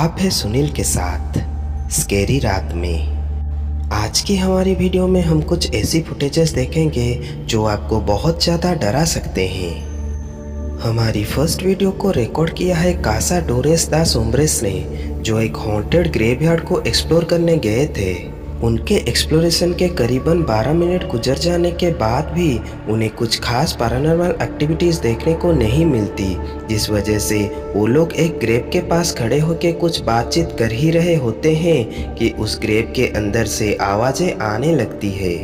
आप हैं सुनील के साथ स्कैरी रात में। आज की हमारी वीडियो में हम कुछ ऐसी फुटेजेस देखेंगे जो आपको बहुत ज़्यादा डरा सकते हैं। हमारी फर्स्ट वीडियो को रिकॉर्ड किया है कासाडोरेस दा सोम्ब्रेस ने, जो एक हॉन्टेड ग्रेवयार्ड को एक्सप्लोर करने गए थे। उनके एक्सप्लोरेशन के करीबन 12 मिनट गुजर जाने के बाद भी उन्हें कुछ खास पैरानॉर्मल एक्टिविटीज़ देखने को नहीं मिलती, जिस वजह से वो लोग एक ग्रेव के पास खड़े होकर कुछ बातचीत कर ही रहे होते हैं कि उस ग्रेव के अंदर से आवाज़ें आने लगती है।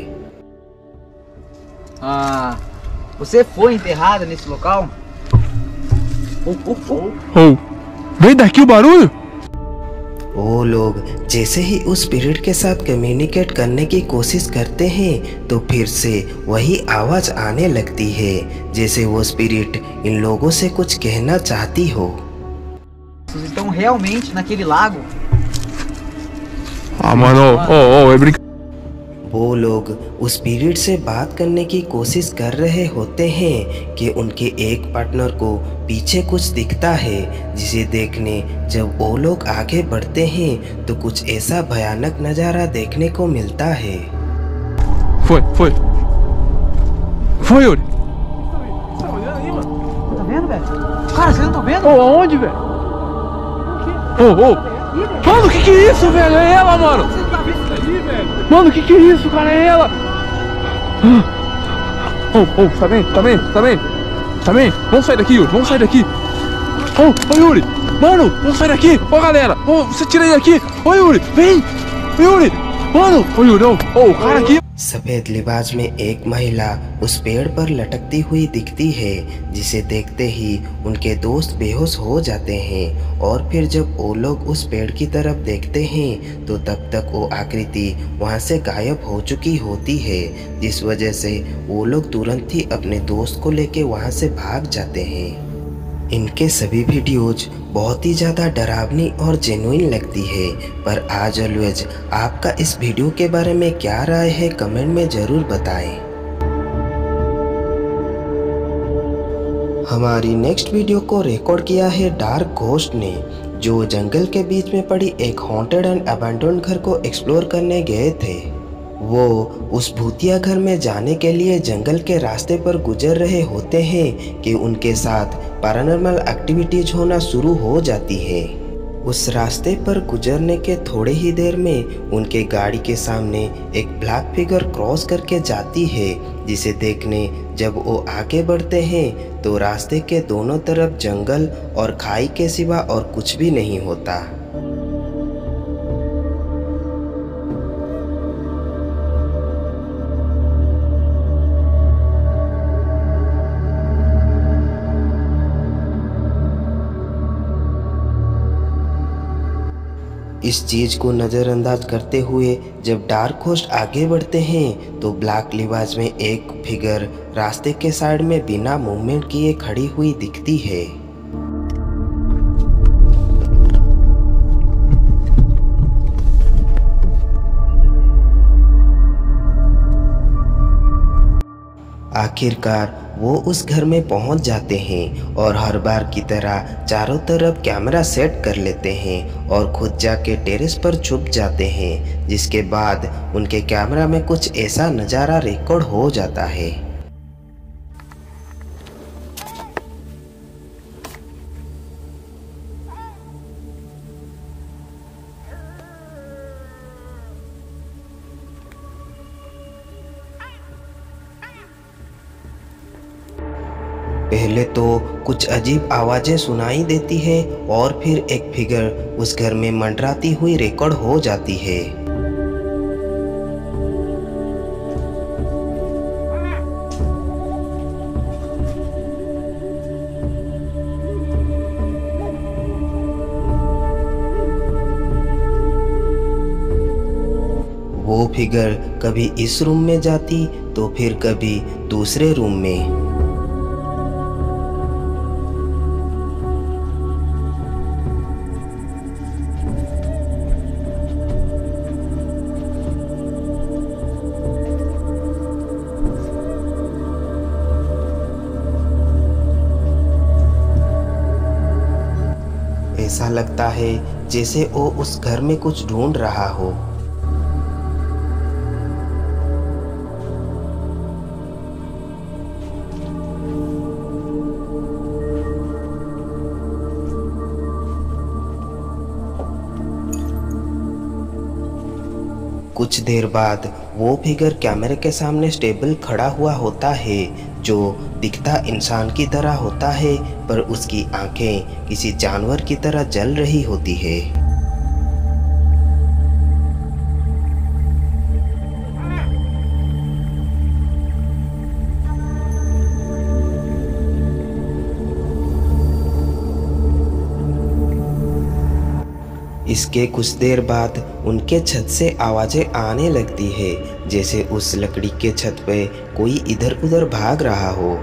Você foi enterrada nesse local? Vem daqui o barulho? वो लोग जैसे ही उस स्पिरिट के साथ कम्युनिकेट करने की कोशिश करते हैं तो फिर से वही आवाज़ आने लगती है, जैसे वो स्पिरिट इन लोगों से कुछ कहना चाहती हो। Então realmente naquele lago? Mano, é brincadeira. वो लोग उस स्पिरिट से बात करने की कोशिश कर रहे होते हैं कि उनके एक पार्टनर को पीछे कुछ दिखता है, जिसे देखने जब वो लोग आगे बढ़ते हैं तो कुछ ऐसा भयानक नज़ारा देखने को मिलता है। Foi, Yuri. Tá vendo, velho? Cara, vocês não estão vendo? Aonde, velho? Mano, que é isso, velho? É ela, mano. Você não tá vendo isso aí, velho? Mano, que é isso, cara? É ela. Tá bem? Vamos sair daqui, Yuri. Vamos sair daqui. Yuri. Mano, vamos sair daqui. Galera. Você tira aí daqui. Yuri. Vem. Yuri. Mano. Yuri, o cara aqui. सफ़ेद लिबास में एक महिला उस पेड़ पर लटकती हुई दिखती है, जिसे देखते ही उनके दोस्त बेहोश हो जाते हैं। और फिर जब वो लोग उस पेड़ की तरफ देखते हैं तो तब तक वो आकृति वहाँ से गायब हो चुकी होती है, जिस वजह से वो लोग तुरंत ही अपने दोस्त को लेके वहाँ से भाग जाते हैं। इनके सभी वीडियोज बहुत ही ज़्यादा डरावनी और जेन्युइन लगती है, पर आज ऑलवेज आपका इस वीडियो के बारे में क्या राय है कमेंट में ज़रूर बताएं। हमारी नेक्स्ट वीडियो को रिकॉर्ड किया है डार्क घोस्ट ने, जो जंगल के बीच में पड़ी एक हॉन्टेड एंड अबैंडन्ड घर को एक्सप्लोर करने गए थे। वो उस भूतिया घर में जाने के लिए जंगल के रास्ते पर गुजर रहे होते हैं कि उनके साथ पैरानॉर्मल एक्टिविटीज होना शुरू हो जाती है। उस रास्ते पर गुजरने के थोड़े ही देर में उनके गाड़ी के सामने एक ब्लैक फिगर क्रॉस करके जाती है, जिसे देखने जब वो आगे बढ़ते हैं तो रास्ते के दोनों तरफ जंगल और खाई के सिवा और कुछ भी नहीं होता। इस चीज़ को नज़रअंदाज करते हुए जब डार्क घोस्ट आगे बढ़ते हैं तो ब्लैक लिबास में एक फिगर रास्ते के साइड में बिना मूवमेंट किए खड़ी हुई दिखती है। आखिरकार वो उस घर में पहुंच जाते हैं और हर बार की तरह चारों तरफ कैमरा सेट कर लेते हैं और खुद जाके टेरेस पर छुप जाते हैं, जिसके बाद उनके कैमरा में कुछ ऐसा नज़ारा रिकॉर्ड हो जाता है। पहले तो कुछ अजीब आवाज़ें सुनाई देती है और फिर एक फिगर उस घर में मंडराती हुई रिकॉर्ड हो जाती है। वो फिगर कभी इस रूम में जाती तो फिर कभी दूसरे रूम में। ऐसा लगता है जैसे वो उस घर में कुछ ढूंढ रहा हो। कुछ देर बाद वो फिगर कैमरे के सामने स्टेबल खड़ा हुआ होता है, जो दिखता इंसान की तरह होता है, पर उसकी आंखें किसी जानवर की तरह जल रही होती है। इसके कुछ देर बाद उनके छत से आवाज़ें आने लगती है, जैसे उस लकड़ी के छत पे कोई इधर उधर भाग रहा हो।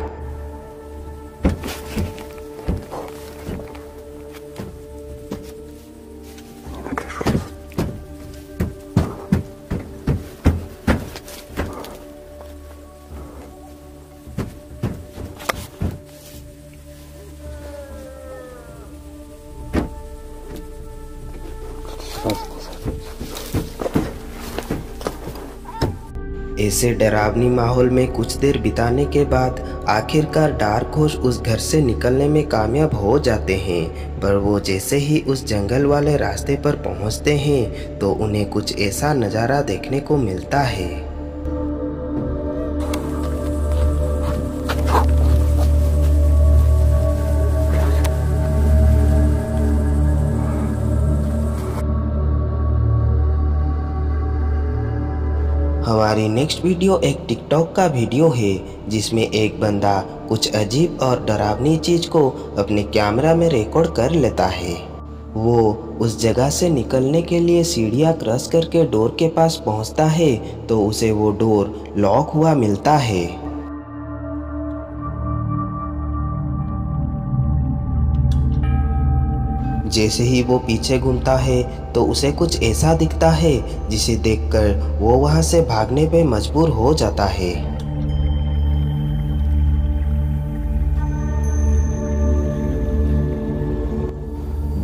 ऐसे डरावनी माहौल में कुछ देर बिताने के बाद आखिरकार डार्क हॉर्स उस घर से निकलने में कामयाब हो जाते हैं, पर वो जैसे ही उस जंगल वाले रास्ते पर पहुंचते हैं तो उन्हें कुछ ऐसा नज़ारा देखने को मिलता है। हमारी नेक्स्ट वीडियो एक टिकटॉक का वीडियो है, जिसमें एक बंदा कुछ अजीब और डरावनी चीज़ को अपने कैमरा में रिकॉर्ड कर लेता है। वो उस जगह से निकलने के लिए सीढ़ियाँ क्रॉस करके डोर के पास पहुंचता है तो उसे वो डोर लॉक हुआ मिलता है। जैसे ही वो पीछे घूमता है तो उसे कुछ ऐसा दिखता है जिसे देखकर वो वहां से भागने पे मजबूर हो जाता है।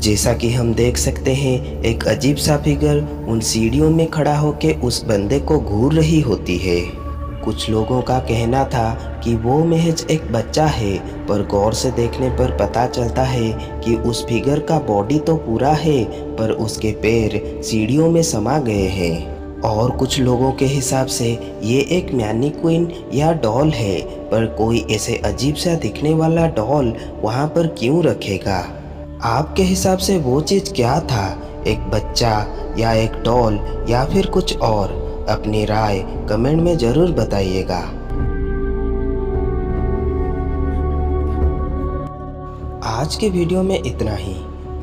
जैसा कि हम देख सकते हैं, एक अजीब सा फिगर उन सीढ़ियों में खड़ा होकर उस बंदे को घूर रही होती है। कुछ लोगों का कहना था कि वो महज एक बच्चा है, पर गौर से देखने पर पता चलता है कि उस फिगर का बॉडी तो पूरा है, पर उसके पैर सीढ़ियों में समा गए हैं। और कुछ लोगों के हिसाब से ये एक मैनीक्विन या डॉल है, पर कोई ऐसे अजीब सा दिखने वाला डॉल वहाँ पर क्यों रखेगा? आपके हिसाब से वो चीज़ क्या था? एक बच्चा या एक डॉल या फिर कुछ और? अपनी राय कमेंट में ज़रूर बताइएगा। आज के वीडियो में इतना ही।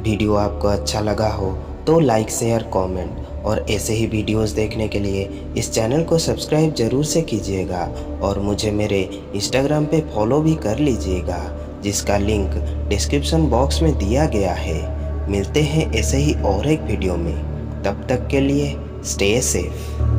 वीडियो आपको अच्छा लगा हो तो लाइक, शेयर, कमेंट और ऐसे ही वीडियोस देखने के लिए इस चैनल को सब्सक्राइब ज़रूर से कीजिएगा और मुझे मेरे इंस्टाग्राम पे फॉलो भी कर लीजिएगा, जिसका लिंक डिस्क्रिप्शन बॉक्स में दिया गया है। मिलते हैं ऐसे ही और एक वीडियो में, तब तक के लिए स्टे सेफ।